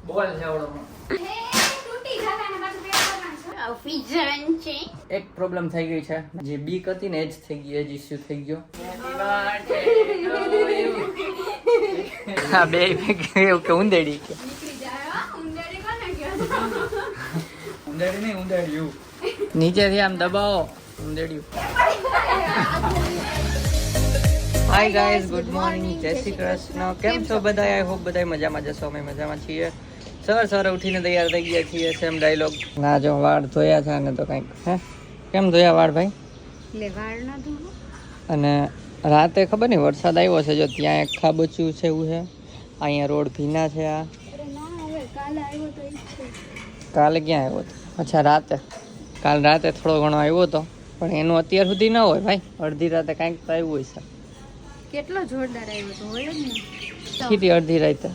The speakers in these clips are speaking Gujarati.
બોલ જેવડો એક પ્રોબ્લેમ થઈ ગઈ છે, જે બીક હતી ને એ જ થઈ ગઈ, એ જ ઇશ્યુ થઈ ગયો. હા બે એવું કે ઉંદેડી કે ઉંદેડી નહીં ઉંદેડિયું નીચેથી આમ દબાવો ઉંદેડિયું. હાય ગાઈઝ, ગુડ મોર્નિંગ, જય શ્રી કૃષ્ણ. કેમ છો બધા? આઈ હોપ બધા મજામાં જશો. અમે મજામાં છીએ. સવારે ઉઠીને તૈયાર થઈ ગયા છીએ. Same dialogue. ના જો વાળ ધોયા છે ને તો કંઈક હે કેમ ધોયા વાળ ભાઈ? લે વાળ ન ધોવો. અને રાતે ખબર નહીં વરસાદ આવ્યો છે, જો ત્યાં એક ખાબોચ્યું છે એવું છે, અહીંયા રોડ ભીના છે. આ કાલે આવ્યો તો કાલે ક્યાં આવ્યો હતો? અચ્છા રાતે, કાલ રાતે થોડો ઘણો આવ્યો હતો, પણ એનું અત્યાર સુધી ન હોય ભાઈ. અડધી રાતે કાંઈક તો આવ્યું હોય છે. કેટલો જોરદાર આવ્યો તો હોય જ ને. કેટલી અડધી રાતે?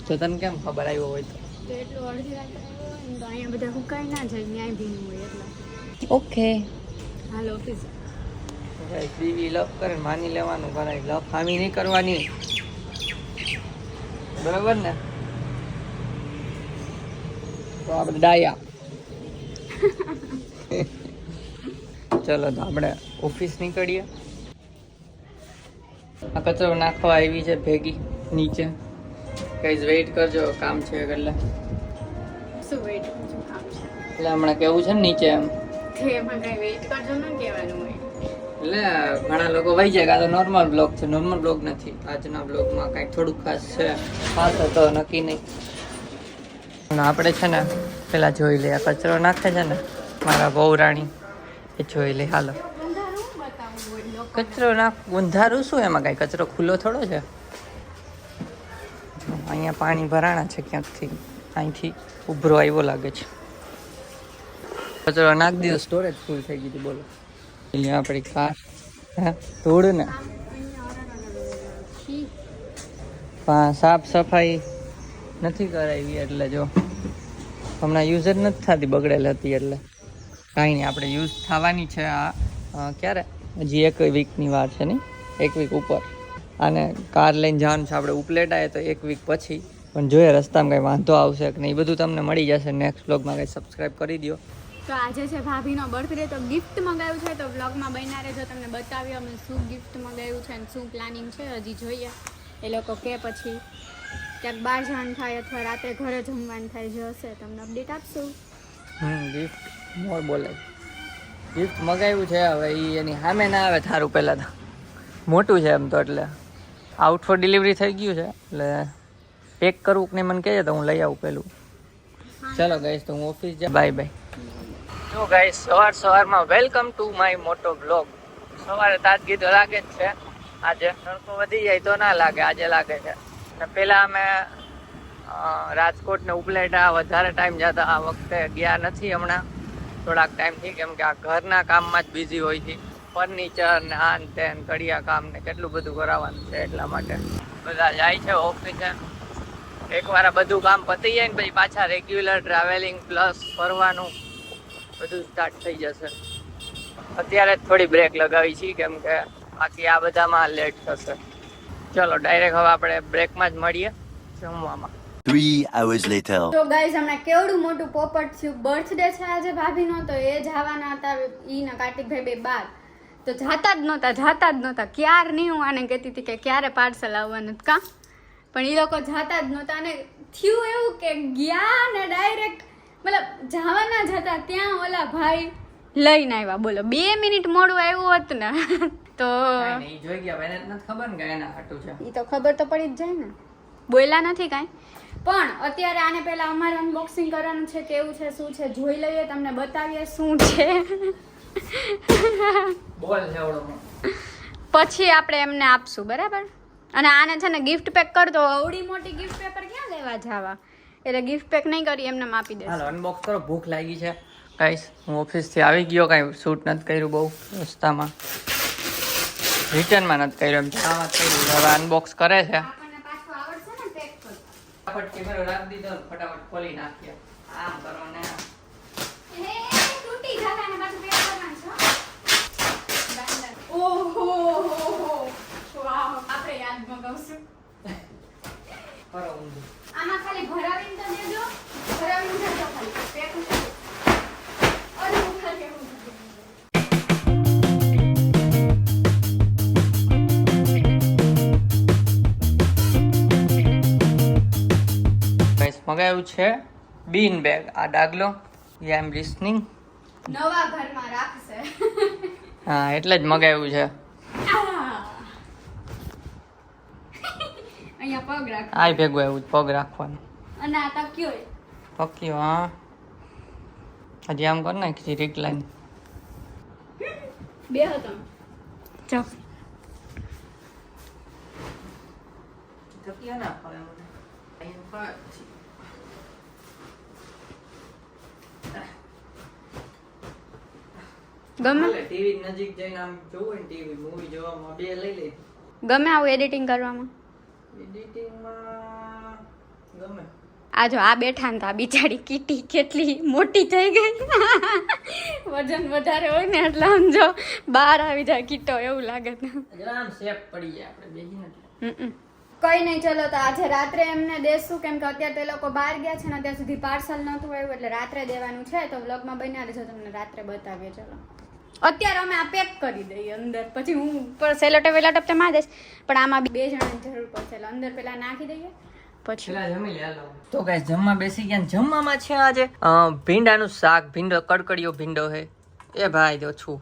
તો તને કેમ ખબર આવ્યો હોય તો? એટલો અડધી રાતે આવ્યો હોય ને તો અહીંયા બધા હુકાઈ ના જાય, ન્યાય ભીનું હોય એટલે. ઓકે હાલ ઓફિસ. દીવી લપ કરે માની લેવાનું, ભાઈ લપ હામી નહીં કરવાની, બરાબર ને? તો આપણે ડાયા. ચલો તો આપણે ઓફિસ નીકળીએ. આ કચરો નાખવા આવી છે ભેગી નીચે. કઈ વેઇટ કરજો, કામ છે એટલે. શું વેઇટ કરજો? કામ છે એટલે હમણાં કેવું છે ને નીચે એમ. એમાં કઈ વેઇટ કરજો ન કહેવાનું હોય. એટલે ઘણા લોકો વહી જાય. આ તો નોર્મલ બ્લોગ છે, નોર્મલ બ્લોગ નથી. આજના બ્લોગમાં કંઈક થોડુંક ખાસ છે, ખાસ તો નક્કી નહીં. અને આપણે છે ને પેલા જોઈ લઈએ, આ કચરો નાખે છે ને મારા બહુ રાણી, એ જોઈ લે. હાલો કચરો નાખ. ઊંધારું શું એમાં? કાંઈ કચરો ખુલ્લો થોડો છે. અહીંયા પાણી ભરાણા છે ક્યાંકથી, અહીંથી ઉભરો આવ્યો લાગે છે. કચરો નાખ દીધો, સ્ટોરેજ ફૂલ થઈ ગઈ હતી. બોલો આપણી કાર ધૂળ ને સાફ સફાઈ નથી કરાવી એટલે જો હમણાં યુઝ જ નથી થતી, બગડેલ હતી એટલે. કાંઈ નહીં, આપણે યુઝ થવાની છે. આ ક્યારે? હજી 1 વીકની વાર છે નહીં, 1 વીક ઉપર. અને કાર લઈને જવાનું છે આપણે ઉપલેટાએ, તો 1 વીક પછી. પણ જોઈએ રસ્તામાં કંઈ વાંધો આવશે કે નહીં, એ બધું તમને મળી જશે નેક્સ્ટ બ્લોગમાં. કંઈ સબસ્ક્રાઈબ કરી દો. તો આજે છે ભાભીનો બર્થડે, તો ગિફ્ટ મંગાવ્યું છે, તો બ્લોગમાં બન્યા રહેજો. તમને બતાવ્યો અમે શું ગિફ્ટ મંગાવ્યું છે અને શું પ્લાનિંગ છે. હજી જોઈએ એ લોકો કે પછી ક્યાંક બહાર જવાનું થાય અથવા રાતે ઘરે જમવાનું થાય, જે હશે તમને અપડેટ આપશું. ગિફ્ટ મોર બોલાય. ગિફ્ટ મગાવ્યું છે, હવે એ એની સામે ના આવે થારું. પહેલાં તો મોટું છે એમ તો, એટલે આઉટ ફોર ડિલિવરી થઈ ગયું છે, એટલે પેક કરવું કે નહીં મને કહેજે તો હું લઈ આવું પહેલું. ચાલો ગાઈસ, તો હું ઓફિસ જા. Bye bye. જો ગાઈસ, સવારમાં વેલકમ ટુ માય મોટો બ્લોગ. સવારે તાજગી તો લાગે જ છે. આજે તડકો વધી જાય તો ના લાગે, આજે લાગે છે. પહેલાં અમે રાજકોટ ને ઉપલેટા વધારે ટાઈમ જતા, આ વખતે ગયા નથી હમણાં થોડાક ટાઈમથી, કેમ કે આ ઘરના કામમાં જ બિઝી હોય છે. ફર્નિચર ને આન તેન કડિયા કામ ને કેટલું બધું કરાવવાનું છે, એટલા માટે બધા જાય છે ઓફિસે. એકવાર બધું કામ પતી જાય ને પછી પાછા રેગ્યુલર ટ્રાવેલિંગ પ્લસ ફરવાનું બધું સ્ટાર્ટ થઈ જશે. અત્યારે જ થોડી બ્રેક લગાવી છે, કેમ કે બાકી આ બધામાં લેટ થશે. ચલો ડાયરેક્ટ હવે આપણે બ્રેકમાં જ મળીએ જમવામાં. 3 hours later. તો ગાઈઝ, હમણાં કેવડું મોટું પોપટ થયું. બર્થડે છે આજે ભાભીનો, તો એ જવાના હતા, ઈ ને કાર્તિકભાઈ બે બાર. તો જાતા જ નહોતા. ક્યાર નહીં હું આને કહેતી હતી કે ક્યારે પાર્સલ આવવાનું કાં, પણ એ લોકો જાતા જ નહોતા. અને થયું એવું કે ગયા ને ડાયરેક્ટ મતલબ જવાના જ હતા ત્યાં ઓલા ભાઈ લઈને આવ્યા. બોલો 2 મિનિટ મોડું આવ્યું હોત ને તો જોઈ ગયા. એને નથી ખબર ને કે એના હાટું છે. એ તો ખબર તો પડી જ જાય ને, બોલ્યા નથી કાંઈ. પણ અત્યારે આને પહેલા અમારે અનબોક્સિંગ કરવાનું છે, કેવું છે શું છે જોઈ લઈએ, તમને બતાવીએ શું છે. બોલ જેવડો પછી આપણે એમને આપશું, બરાબર? અને આને છે ને ગિફ્ટ પેક કરતો, અવડી મોટી ગિફ્ટ પેપર ક્યાં લેવા જવા, એટલે ગિફ્ટ પેક નહીં કરી, એમને આપી દે. હાલો અનબોક્સ કરો, ભૂખ લાગી છે. ગાઈસ, હું ઓફિસથી આવી ગયો, કાંઈ શૂટ નથી કર્યું બહુ રસ્તામાં, રિટર્નમાં નથી કર્યું, એમ જવામાં કર્યું. હવે અનબોક્સ કરે છે. ફટાફટ કેમેરો રાખી દીધો, ફટાફટ ખોલી નાખીએ. આમ કરો ને તૂટી જશે ને પાછું પેક કરવાનું છે. ઓહો વાહ, આપણે યાદ મગાવશું. કરો ઊંધું. આમાં ખાલી ભરાવીને તો દેજો. ભરાવીને જજો ખાલી. પેક ઉઠાડો. અરે ઉઠાડે એવું. ગાઈસ મગાવ્યું છે બીન બેગ. આ ડાગલો આઈ એમ લિસનિંગ. નવા ઘરમાં રાખશે. હા એટલે જ મગાવ્યું છે. અહીંયા પગ રાખ. આ ભેગું આવ્યું છે, પગ રાખવાનું. અને આ તકિયો એ. પક્યો હા. હજી આમ કર નાખી રિકલાઈન. બે હતો. ચાલ. તકિયા ના ફાવે મને. અહીંયા ફાવે. ગમે ટીવી નજીક જઈને આમ જોવું ને ટીવી મૂવી જોવામાં બે લઈ લે. ગમે આવું એડિટિંગ કરવામાં. એડિટિંગમાં ગમે. આ જો આ બેઠા ને તો આ બિચારી કીટી કેટલી મોટી થઈ ગઈ. વજન વધારે હોય ને એટલે આમ જો બહાર આવી જાય કીટો એવું લાગે છે. આમ શેપ પડી જાય આપણે બેહીને. કઈ નહીં, ચલો તો આજે રાત્રે એમને દેશું, કેમ કે અત્યારે તે લોકો બહાર ગયા છે ને અત્યાર સુધી પાર્સલ નહોતું આવ્યું એટલે રાત્રે દેવાનું છે. તો વ્લોગમાં બન્યા રહેજો, તમને રાત્રે બતાવીએ. ચલો અત્યારે અમે આ પેક કરી દઈએ અંદર, પછી હું પર સેલોટેપ વેલોટેપ તો માં દઈશ, પણ આમાં બે જણાની જરૂર પડશે એટલે અંદર પેલા નાખી દઈએ પછી પેલા જમી લે હાલો. તો ગાઈસ જમવા બેસી ગયા. જમવામાં છે આજે ભીંડાનું શાક. ભીંડો કડકડીયો ભીંડો હે એ ભાઈ જો છું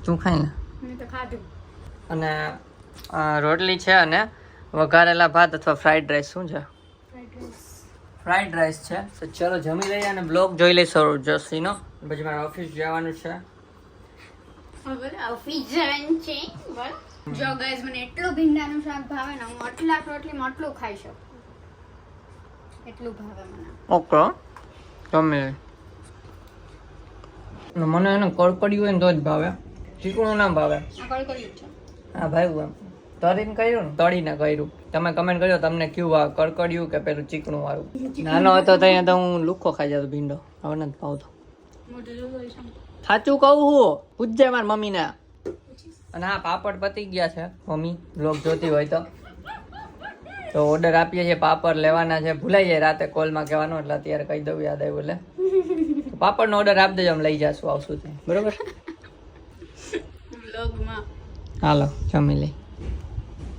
તું ખાઈ ને. મેં તો ખાધું. અને રોટલી છે અને વઘારેલા ભાત અથવા ફ્રાઈડ રાઈસ. શું છે? ફ્રાઈડ રાઈસ છે. તો ચલો જમી લઈએ અને બ્લોગ જોઈ લઈશું જસીનો. પછી મારે ઓફિસ જવાનું છે. ઓફિસ જવાનું છે. જો ગાઈસ મને એટલું ભીંડાનું શાક ભાવે ને, હું આટલા રોટલીમાં આટલું ખાઈ શકું, એટલું ભાવે મને. ઓકે જમી લઈ. મને એનું કડકડિયું હોય ને તો જ ભાવે, ચીકણું ના ભાવે. આ કડકડિયું છે. હા ભાઈ એમ તળીને કર્યું ને તળીને કર્યું. તમે કમેન્ટ કર્યો તમને કયું આ કડકડિયું કે પેલું ચીકણું વાળું. નાનો હતો ત્યાં તો હું લુખો ખાઈ જતો ભીંડો. હવે નથી ભાવતો. મોઢું જોવું છે. સાચું કહું હું પૂછજે મારી મમ્મીને. અને હા પાપડ પતી ગયા છે. મમ્મી બ્લોગ જોતી હોય તો ઓર્ડર આપીએ છીએ. પાપડ લેવાના છે. ભૂલાઈ જાય રાતે કોલમાં કહેવાનું એટલે અત્યારે કહી દઉં યાદ આવ્યું એટલે. પાપડનો ઓર્ડર આપી દેજો, અમે લઈ જશું આવશું ત્યાં. બરોબર વ્લોગમાં હાલો જમી લઈ.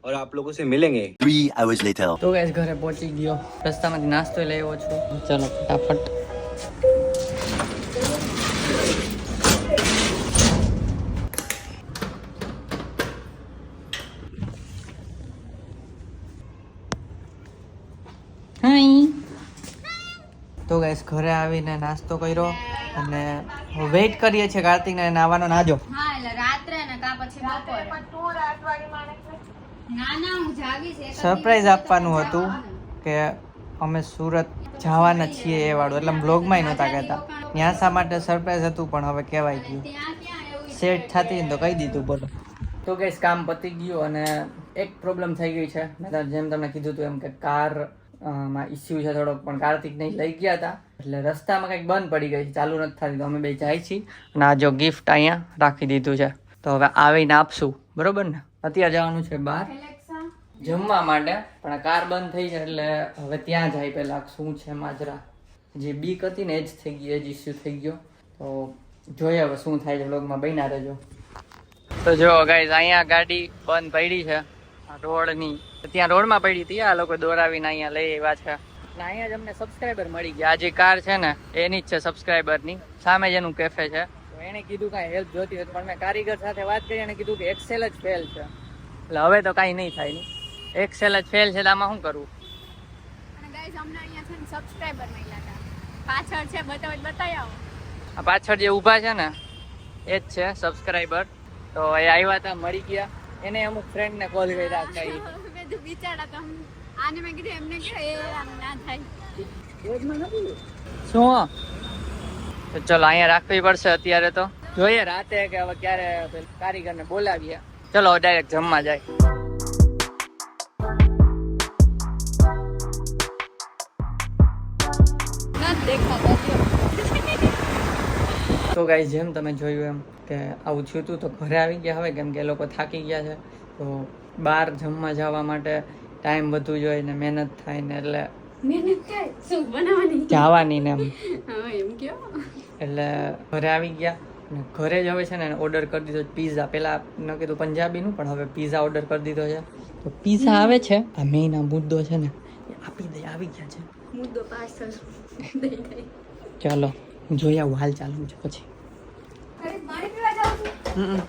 और आप लोगों से मिलेंगे 3 hours later. તો ગાઈસ ઘરે પહોંચી ગયો. રસ્તામાંથી નાસ્તો લઈ આવ્યો છું. ચલો ફટાફટ. તો ગાઈસ ઘરે આવીને નાસ્તો કર્યો અને વેઇટ કરીએ છીએ કાર્તિકને નાવાનો. નાજો હા એટલે રાત્રે ને કા પછી બપોરે. ના ના હું જાગીશ. સરપ્રાઈઝ આપવાનું હતું કે અમે સુરત જવાના છીએ એ વાળું. એટલે બ્લોગમાં નહોતા કહેતા. ત્યાં શા માટે સરપ્રાઈઝ હતું પણ હવે કહેવાય ગયું. ત્યાં ક્યાં એવું સેટ થતી ને તો કહી દીધું. બોલો તો ગાઈસ કામ પતી ગયું અને એક પ્રોબ્લેમ થઈ ગઈ છે. મેં જેમ તમને કીધું હતું એમ કે કાર માં ઇસ્યુ છે થોડોક, પણ કાર્તિક નહીં લઈ ગયા હતા એટલે રસ્તામાં કંઈક બંધ પડી ગઈ છે, ચાલુ નથી થતી. તો અમે બે જાય છીએ અને આ જો ગિફ્ટ અહીંયા રાખી દીધું છે. તો હવે આવીને આપશું. બરોબર ને? અત્યારે જવાનું છે બહાર જમવા માટે, પણ આ કાર બંધ થઈ છે એટલે હવે ત્યાં જાય પહેલા શું છે માજરા. જે બીક હતી ને એ જ થઈ ગઈ, એ જ ઇસ્યુ થઈ ગયો. તો જોઈએ હવે શું થાય છે. વ્લોગમાં બન્યા રહેજો. તો જો ગાઈઝ અહીંયા ગાડી બંધ પડી છે રોડની. ત્યાં રોડમાં પડી હતી. આ લોકો દોરાવીને અહીંયા લઈ આવ્યા છે. અને અહીંયા જ અમને સબસ્ક્રાઈબર મળી ગયા. આ જે કાર છે ને એની જ છે સબસ્ક્રાઈબરની. સામે જ એનું કેફે છે. તો એને કીધું કાંઈ હેલ્પ જોતી હોય પણ મેં કારીગર સાથે વાત કરી. એને કીધું કે એક્સેલ જ ફેલ છે. એટલે હવે તો કાંઈ નહીં થાય નહીં. એક્સેલ જ ફેલ છે તો આમાં શું કરવું? અને ગાઈસ અમને અહીંયા છે ને સબસ્ક્રાઇબર મળ્યા હતા. પાછળ છે બતાવી આવો. આ પાછળ જે ઊભા છે ને એ જ છે સબસ્ક્રાઈબર. તો એ આવ્યા હતા, મળી ગયા. એને અમુક ફ્રેન્ડને કોલ કર્યા હતા. મેં તો બિચારા તો આને મેં કીધું એમને કે એ આમ ના થાય. શું? તો ચલો અહીંયા રાખવી પડશે અત્યારે. તો જોઈએ રાતે કે હવે ક્યારે કારીગરને બોલાવીએ. ચલો ડાયરેક્ટ જમવા જાય. તો ગાઈસ જેમ તમે જોયું એમ કે આવું થયું હતું તો ઘરે આવી ગયા હવે, કેમ કે એ લોકો થાકી ગયા છે. તો બહાર જમવા જવા માટે ટાઈમ વધુ જોઈએ ને મહેનત થાય ને એટલે મહેનત કાંઈ શું બનાવવાની જવાની ને એમ હા એમ કયો એટલે ઘરે આવી ગયા અને ઘરે જ હવે છે ને ઓર્ડર કરી દીધો પીઝા. પહેલાં ન કીધું પંજાબીનું, પણ હવે પીઝા ઓર્ડર કરી દીધો છે. તો પીઝા આવે છે, આ મેઇન આ મુદ્દો છે ને એ આપી દે, આવી ગયા છે. મુદ્દો પાર્સલ દઈ દઈ. ચાલો જોઈ આવું હાલ ચાલુ છે પછી. અરે પાણી પીવા જાઉં છું.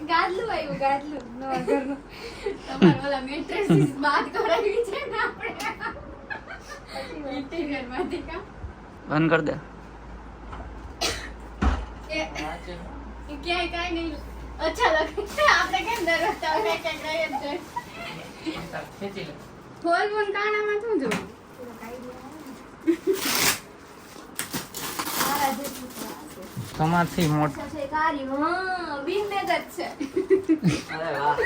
ગાદલું આવ્યું ગાદલું નવા ઘરનું. તમારે ઓલા મેટ્રેસીસ બાદ કરાવી છે ને આપણે ઇન્ટિરિયર માંથી કા બંધ કરી દે. એ ક્યાંય કાંઈ નહીં અચ્છા લાગે. આપણે કેમ દરરોજ ચાલે કે કઈ જ ખેંચી લે. ફોન ફોન કાણામાં શું જોવું તમારથી મોટો. છે કારી હા બિનમેગત છે. અરે વાહ.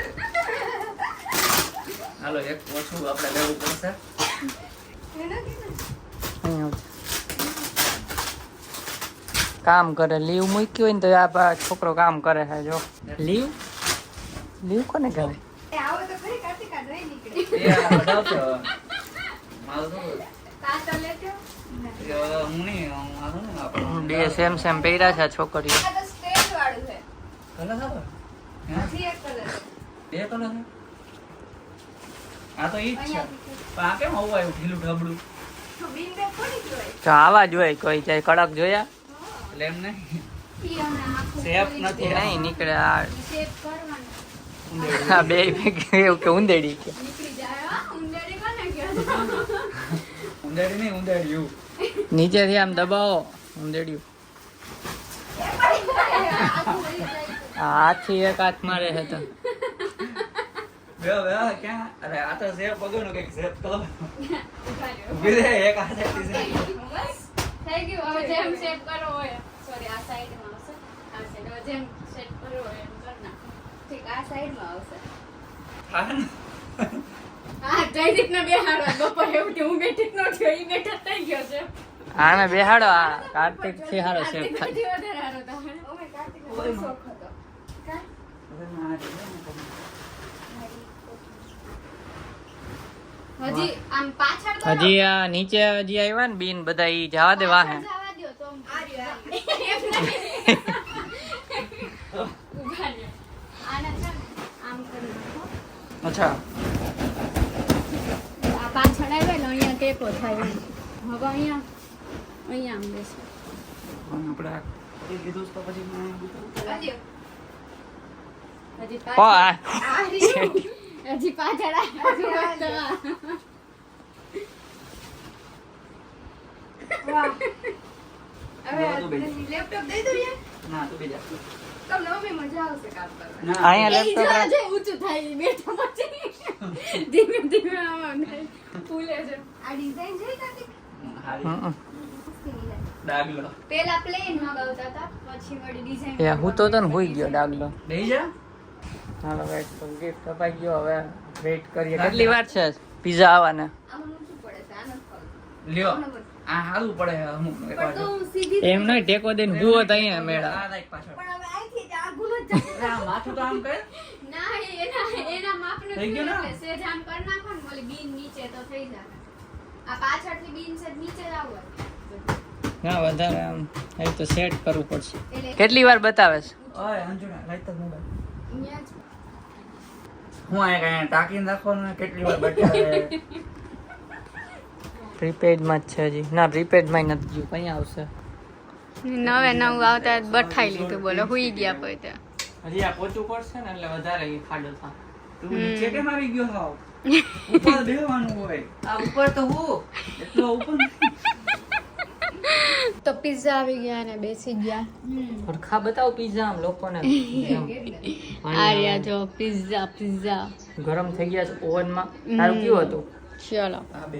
હાલો એક ઓછું આપણે લેવું પડશે. કામ કરે, લીવ મૂકી હોય ને તો આ છોકરો કામ કરે છે. જો લીવ લીવ કોને કહેવાય? એ આવો તો ખરી કાર્તિકા રહી નીકળે. કાતો લેતો બે સેમ સેમ પહેર્યા છે આ છોકરીઓ. આ તો સ્ટેજ વાળું છે. કલર હતો? હજી એક કલર છે. બે કલર છે? આ તો ઈ જ છે. પણ આ કેમ આવું આવ્યું ઢીલું ઢબડું? તો બિનમેગ કોની કહેવાય? તો આવા જ હોય, કોઈ જાય કડક જોયા એટલે એમ નહીં. ઈ અમે આખું શેપ ખોલી નથી જોયા. નહીં નીકળે. આ શેપ કરવાનો. આ બે એવું કે ઉંદેડી કે નીકળી જાય હા ઉંદરડી કોને કહેવાય? ઉંદેડી નહીં, ઉંદેડિયું. નીચેથી આમ દબાવો ઉંદેડિયું. આખું વળી જાય. આ હાથથી એક હાથ મારે છે તો ક્યાં? અરે આ તો શેપ વગરનો કઈક શેપ તો ઉભા રહ્યો. ઉભી રહે એક હાથેથી શેપ. બસ થઈ ગયું. હવે જેમ શેપ કરવો હોય સોરી આ સાઈડમાં આવશે આ સાઈડ હવે જેમ શેપ કરવો હોય એમ કર નાખો. ઠીક આ સાઈડમાં આવશે. હા ને? હા જયદીપ ને બેહાડવા બપોરે એવું કે હું બેઠી જ નહોતી ઈ બેઠા થઈ ગયો છે. આને બેહાડો. આ કાર્તિક થી હારો શેપ થાય. કાર્તિકથી વધારે હારો થાય. ઓમે કાર્તિકનો બહુ શોખ હતો. કા? હજી આમ પાછળ કરો. હજી આ નીચે હજી આવ્યા ને બીન બધા ઈ જવા દે વાહે. પાછળ જવા દ્યો તો આ રહ્યો. ઉભા રહ્યો. આને છે ને આમ કરી નાખો. અચ્છા આ પાછળ આવે ને અહીંયા ટેકો થાય એમ. હવે અહીંયા આમ બેસો. આપણે કીધું તો પછી હજી ઓ પાછળ આ આ રહ્યું. હજી પાછળ આવ્યું. વાહ. હવે લેપટોપ દઈ દઉં યાર. ના તું બીજા તમને મમ્મી મજા આવશે કામ કરવાની. ના અહીંયા એ લેપટોપ જરા જે ઊંચું થાય ઈ બેઠા પછી ધીમે ધીમે આમ ફૂલે છે. આ ડિઝાઇન છે કાકી? ડાગલો પેલા પ્લેન મગાવતા હતા પછી વળી ડિઝાઇન એ હું તો તને હોઈ ગયો ડાગલો લઈ જા. હાલો વેટ તો ગિફ્ટ અપાઈ ગયો. હવે વેઇટ કરીએ કેટલી વાર છે પીઝા આવવાના. આમાં ઊંચું પડે છે આનો ફોલ. લ્યો આ હાલું પડે અમુક પણ તો હું સીધી એમ નહીં ટેકો દઈને ગુવો તો અહીંયા મેળા. પણ હવે અહીંથી જ આઘું જ જાય. માથું તો આમ કરે. ના એના માપનું થઈ ગયું ને? એટલે સેજ આમ કરી નાખો ને ઓલી બીન નીચે તો થઈ જાય. આ પાછળથી બીન સેજ નીચે જ આવું હોય. ના વધારે આમ એ તો સેટ કરવું પડશે. એટલે કેટલી વાર બતાવે છે? ઓય અંજુના લાઈટ તો મોબાઈલ અહીંયા જ હું આ કઈ ટાકીને રાખવાનું કેટલી વાર બતાવે. પ્રીપેડ માં જ છે હજી. ના પ્રીપેડ માં નથી ગયું. કઈ આવશે નવે નવું આવતા બઠાઈ લીધું બોલો હુઈ ગયા પછી હજી આ પોચું પડશે ને એટલે વધારે ઈ ખાડો થા. તું નીચે કેમ આવી ગયો હાવ? ઉપર બેહવાનું હોય. આ ઉપર તો હું એટલો ઉપર તો પિઝા આવી ગયા ને બેસી ગયા. ખા બતાવો પિઝા આમ લોકોને. આર્યા જો પિઝા પિઝા ગરમ થઈ ગયા છે ઓવનમાં. તારું કેવું હતું? ચલો આ બે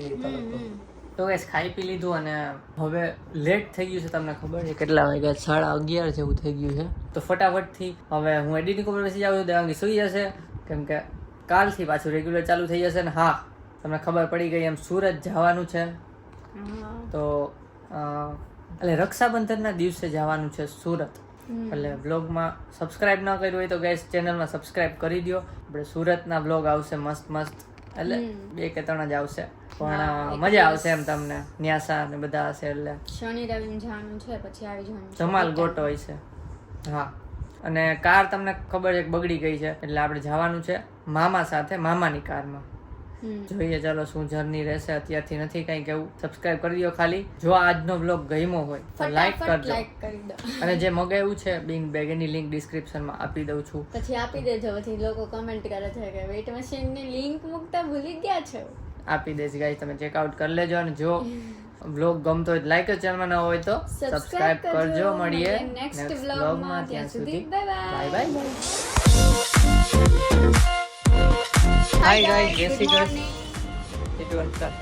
તો ગેસ ખાઈ પી લીધું અને હવે લેટ થઈ ગયું છે. તમને ખબર છે કેટલા વાગ્યા? 11:30 જેવું થઈ ગયું છે. તો ફટાફટથી હવે હું એડિટિંગ ઉપર બેસી જાઉં છું. દેવાંગી સુઈ જશે કેમ કે કાલથી પાછું રેગ્યુલર ચાલુ થઈ જશે. ને હા તમને ખબર પડી ગઈ એમ સુરત જવાનું છે હા. તો એટલે રક્ષાબંધનના દિવસે જવાનું છે સુરત. એટલે વ્લોગમાં સબસ્ક્રાઇબ ન કર્યું હોય તો ગાઈસ ચેનલમાં સબસ્ક્રાઇબ કરી દો. આપણે સુરતના વ્લોગ આવશે મસ્ત મસ્ત, એટલે 2 કે 3 જ આવશે, પણ મજા આવશે એમ તમને. ન્યાસા ને બધા હશે એટલે શનિ રવિ જવાનું છે, પછી આવી જવાનું છે. ધમાલ ગોટો હોય છે. હા, અને કાર તમને ખબર છે કે બગડી ગઈ છે, એટલે આપણે જવાનું છે મામા સાથે, મામાની કારમાં. જોઈએ ચાલો શું જર્ની રહેશે. અત્યારથી નથી કંઈ કેવું. સબસ્ક્રાઇબ કરી દો ખાલી. જો આજનો બ્લોગ ગમ્યો હોય તો લાઈક ફટાફટ કરજો, લાઈક કરી દો. અને જે મગાવ્યું છે બિંગ બેગ એની લિંક ડિસ્ક્રિપ્શનમાં આપી દઉં છું. પછી આપી દેજો. પછી લોકો કમેન્ટ કરે છે કે વેઇટ મશીનની લિંક મૂકતા ભૂલી ગયા છો. આપી દઈશ ગાઈસ, તમે ચેકઆઉટ કરી લેજો. અને જો બ્લોગ ગમતો હોય લાઈક ચેનલમાં ન હોય તો સબસ્ક્રાઇબ કરજો. મળીએ નેક્સ્ટ નેક્સ્ટ વ્લોગમાં. બ્લોગમાં. ત્યાં ત્યાં સુધી સુધી bye bye bye. Bye. Hi guys, જય શ્રી કૃષ્ણ.